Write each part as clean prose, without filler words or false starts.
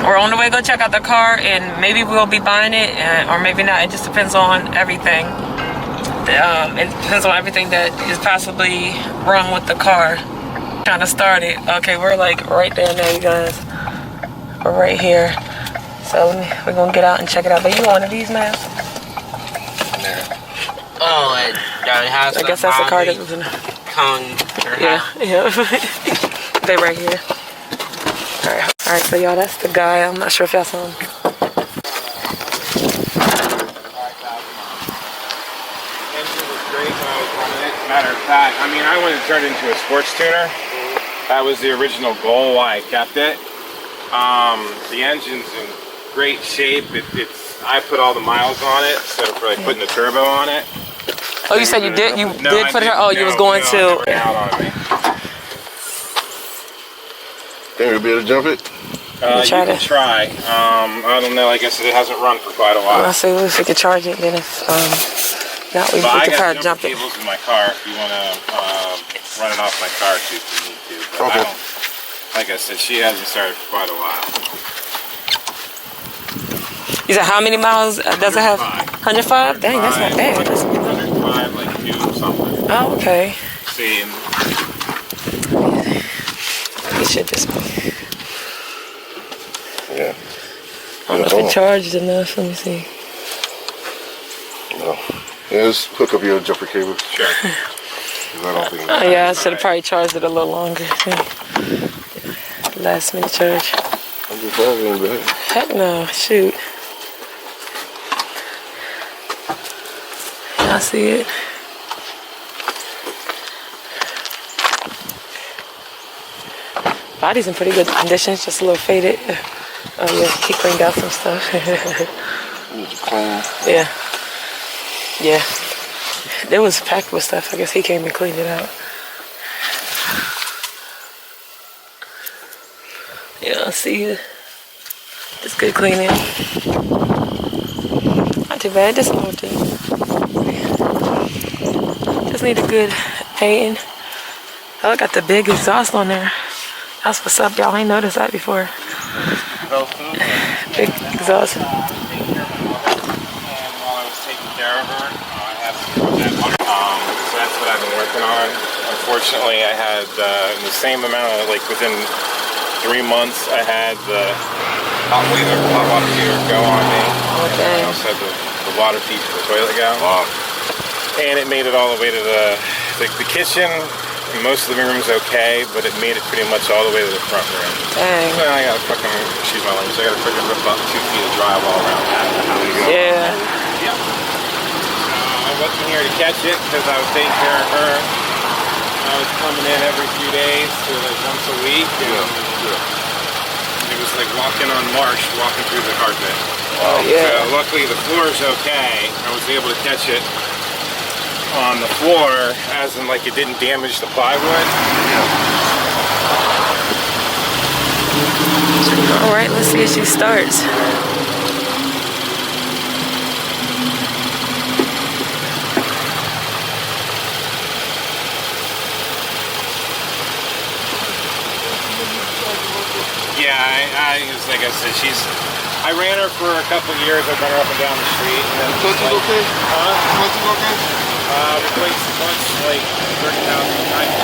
we're on the way to go check out the car, and maybe we'll be buying it, or maybe not. It just depends on everything. It depends on everything that is possibly wrong with the car. Trying to start it. Okay, we're like right there now, you guys. We're right here. So we're gonna get out and check it out. But you want one of these, man? Oh, it has. I guess that's the car that was in the yeah. They right here. All right. So y'all, that's the guy. I'm not sure if y'all saw him. Matter of fact, I mean, I wanted to turn it into a sports tuner. That was the original goal why I kept it. The engine's in great shape. I put all the miles on it instead of like putting the turbo on it. Oh, you said you did? You did put it on? Oh, you was going to. Out on me. Think we'll be able to jump it? You can try. I don't know. I guess it hasn't run for quite a while. I'll see if we can charge it. Then if not, we can try to jump it. I got cables in my car if you want to run it off my car too, if you need to. But okay. I don't, like I said, she hasn't started for quite a while. You said how many miles does it have? 105? Dang, that's not bad. That's 105, like 2 something. Oh, okay. See, It should just be. Yeah. I don't know if it charged enough. Let me see. No. Yeah, just hook up your jumper cable. Sure. Oh, yeah, I should have probably charged it a little longer. Last minute charge. I'm just asking, but Heck no, shoot. I see it. Body's in pretty good condition, just a little faded. Oh yeah, he cleaned out some stuff. Yeah. Yeah. It was packed with stuff. I guess he came and cleaned it out. Yeah, I see it. It's good cleaning. Not too bad, just a little thing. Just need a good painting. Oh, I got the big exhaust on there. That's what's up, y'all. I ain't noticed that before. Big exhaust. and while I was taking care of her, I had some that water. So that's what I've been working on. Unfortunately, I had in the same amount of, like within 3 months, I had the hot water heater go on me. Okay. I also had the water piece for the toilet go. Wow. And it made it all the way to the kitchen. Most of the living room's okay, but it made it pretty much all the way to the front room. Dang. So I gotta fucking, excuse my language, I gotta freaking rip up 2 feet of drywall around that. Yeah. Yep. I wasn't here to catch it because I was taking care of her. I was coming in every few days to like once a week. It was like walking on marsh, walking through the carpet. Oh, yeah. So luckily the floor is okay. I was able to catch it on the floor, as in like it didn't damage the plywood. All right, let's see if she starts. Yeah, like I said, I ran her for a couple of years. I ran her up and down the street. And then Clutch is okay? Clutch is okay? Replaced the clutch like 30,000 miles.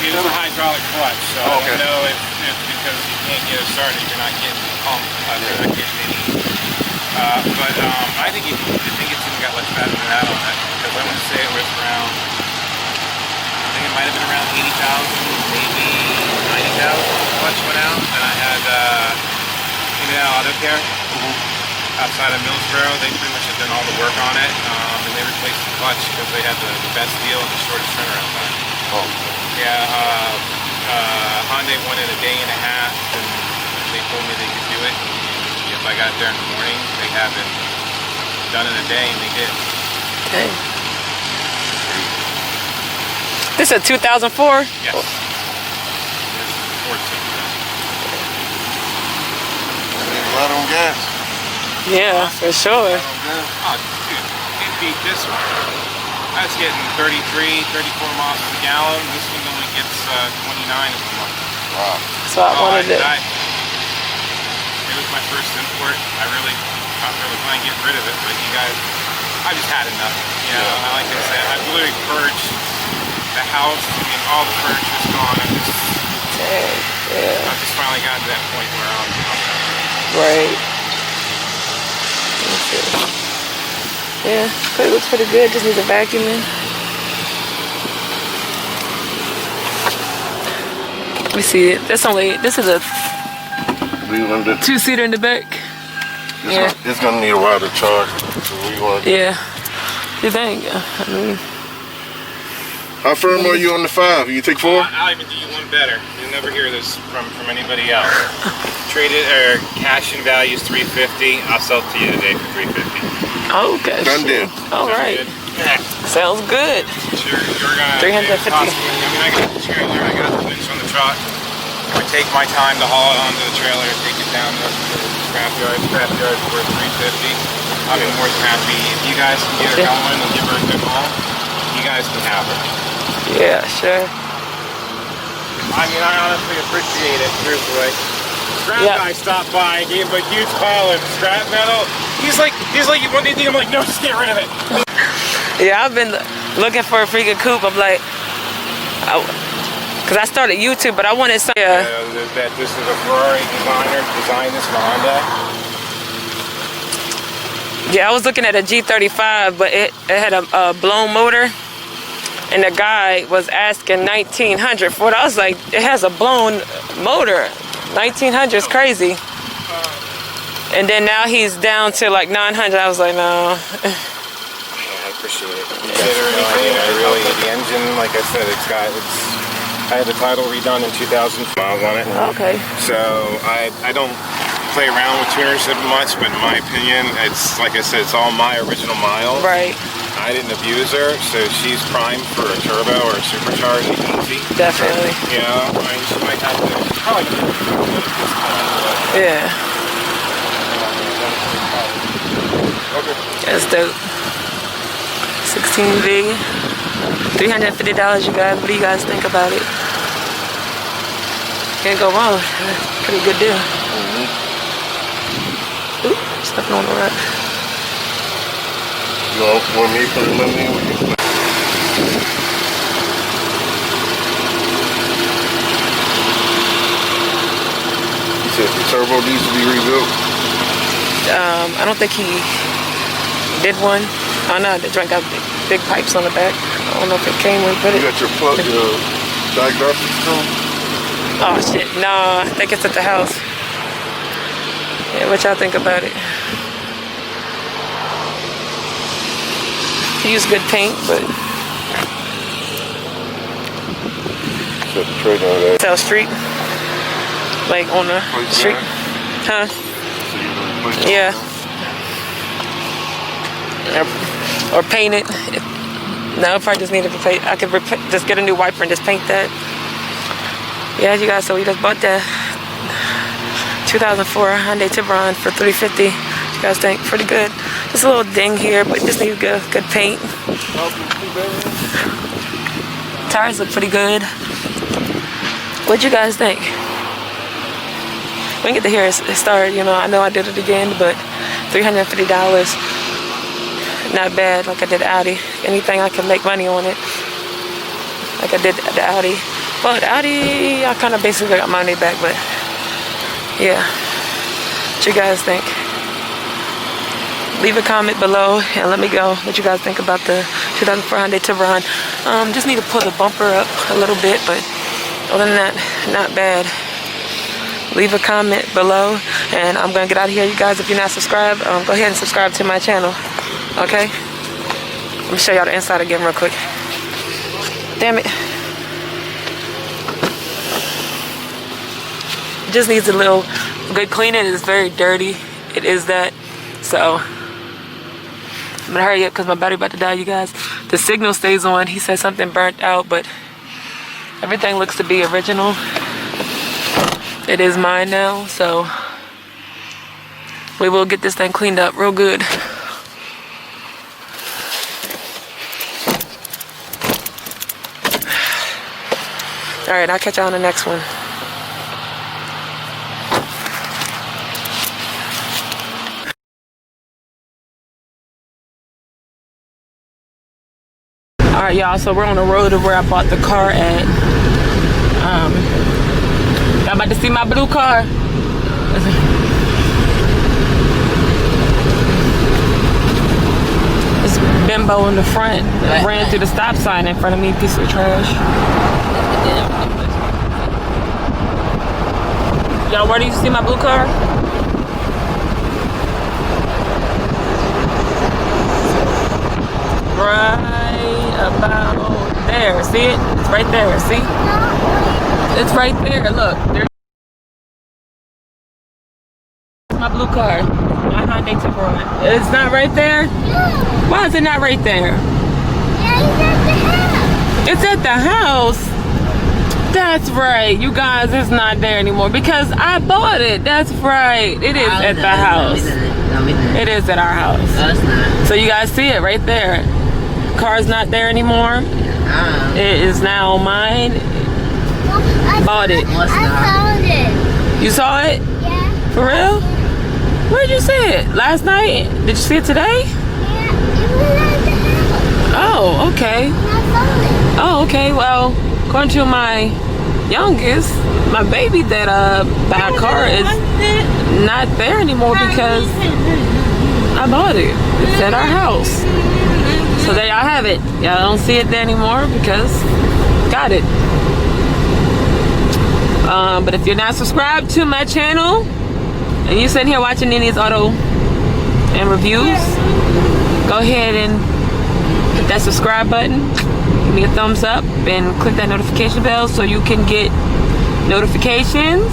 It is a hydraulic clutch, so I don't know if because you can't get it started, you're not getting the pump. They're not getting any. But I think it's even got less better than that on it, because I want to say it was around. I think it might have been around 80,000, maybe 90,000. Clutch went out, and I had Auto Care outside of Millsboro. They pretty much had done all the work on it, and they replaced the clutch because they had the best deal and the shortest turnaround time. Oh. Yeah, Hyundai went in a day and a half, and they told me they could do it. And if I got there in the morning, they have it done in a day, and they did. Okay. This is a 2004? Yes. This is Ford 6. A lot on gas. Yeah, for sure. Oh, dude, it beat this one. I was getting 33, 34 miles per gallon. This one only gets 29 a month. Wow. That's So I wanted it. It was my first import. I really plan to get rid of it, but you guys, I just had enough. You know, like I said, I've literally purged the house. I mean, all the furniture's gone. I've just finally gotten to that point where I'm right. Yeah, it looks pretty good. Just needs a vacuuming. Let me see it. This is a 2-seater in the back. It's gonna need a while to charge. So we want. Yeah. You think? I mean, how firm are you on the 5? You take 4? I'll even do you one better. You'll never hear this from anybody else. Traded or cash in value is $350. I'll sell it to you today for $350. okay. Done deal. All right. Sounds good. You're gonna 350. I mean, I got the trailer. I got the winch on the truck. I take my time to haul it onto the trailer and take it down to the scrapyard. Scrapyard's worth $350. I'll be more than happy if you guys can get her going and give her a good haul. You guys can have her. Yeah, sure. I mean, I honestly appreciate it. Truthfully, scrap guy stopped by and gave him a huge pile of scrap metal. He's like, you want anything? I'm like, no, just get rid of it. Yeah, I've been looking for a freaking coupe. I'm like, because I started YouTube, but I wanted some. That this is a Ferrari designer designed this for Hyundai. Yeah, I was looking at a G35, but it had a blown motor, and the guy was asking $1,900 for it. I was like, it has a blown motor. $1,900 is crazy. And then now he's down to like $900. I was like, no. I appreciate it. I really, the engine, like I said, I had the title redone in 2,000 miles on it. Okay. So I don't play around with tuners that much, but in my opinion, it's like I said, it's all my original miles. Right. I didn't abuse her, so she's primed for a turbo or a supercharged easy. Definitely. Yeah, I mean, she might have to. Yeah. Okay. That's dope. 16V. $350, you guys. What do you guys think about it? Can't go wrong. Pretty good deal. Ooh, stepping on the rack. You want me to put a lemon in with you? You said the turbo needs to be rebuilt? I don't think he did one. Oh no, the joint got big pipes on the back. I don't know if it came with it. You got your plug, your diagnostics tool? Oh shit, no, I think it's at the house. Yeah, what y'all think about it? He used good paint, but Set the trade on that. South Street, like on the street, huh? Yeah. Or paint it. No, I probably just need to replace. I could just get a new wiper and just paint that. Yeah, you guys. So we just bought the 2004 Hyundai Tiburon for $350. You guys think pretty good? Just a little ding here, but just needs good paint. Tires look pretty good. What'd you guys think? We didn't get to hear it start. You know, I know I did it again, but $350. Not bad, like I did Audi. Anything I can make money on it, like I did the Audi. Well, the Audi, I kind of basically got my money back, but yeah. What you guys think? Leave a comment below and let me know what you guys think about the 2004 Hyundai Tiburon. Just need to pull the bumper up a little bit, but other than that, not bad. Leave a comment below, and I'm gonna get out of here. You guys, if you're not subscribed, go ahead and subscribe to my channel. Okay? Let me show y'all the inside again real quick. Damn it. It just needs a little good cleaning. It's very dirty. It is that. So I'm gonna hurry up because my battery about to die, you guys. The signal stays on. He said something burnt out, but everything looks to be original. It is mine now, so we will get this thing cleaned up real good. All right, I'll catch you on the next one. All right, y'all. So we're on the road to where I bought the car at. Y'all about to see my blue car. This bimbo in the front ran through the stop sign in front of me, piece of trash. Y'all, where do you see my blue car? Right about there. See it? It's right there. See? It's right there. Look. There's my blue car. My Hyundai Tiburon. It's not right there? Why is it not right there? It's at the house. That's right. You guys, it's not there anymore because I bought it. That's right. It is at the house. It is at our house. No, it's not. So you guys see it right there. Car's not there anymore. It is now mine. Bought it. No, it's I not. found it. You saw it? Yeah. For real? Where'd you see it? Last night? Did you see it today? Yeah. It was at the house. Oh, okay. I found it. Oh, okay. Well, according to my youngest, my baby that bought a car is not there anymore because I bought it. It's at our house. So there y'all have it. Y'all don't see it there anymore because got it. But if you're not subscribed to my channel and you're sitting here watching Nini's Auto and Reviews, go ahead and hit that subscribe button. Give me a thumbs up and click that notification bell so you can get notifications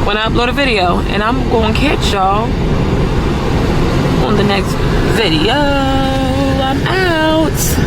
when I upload a video. And I'm going to catch y'all on the next video. I'm out.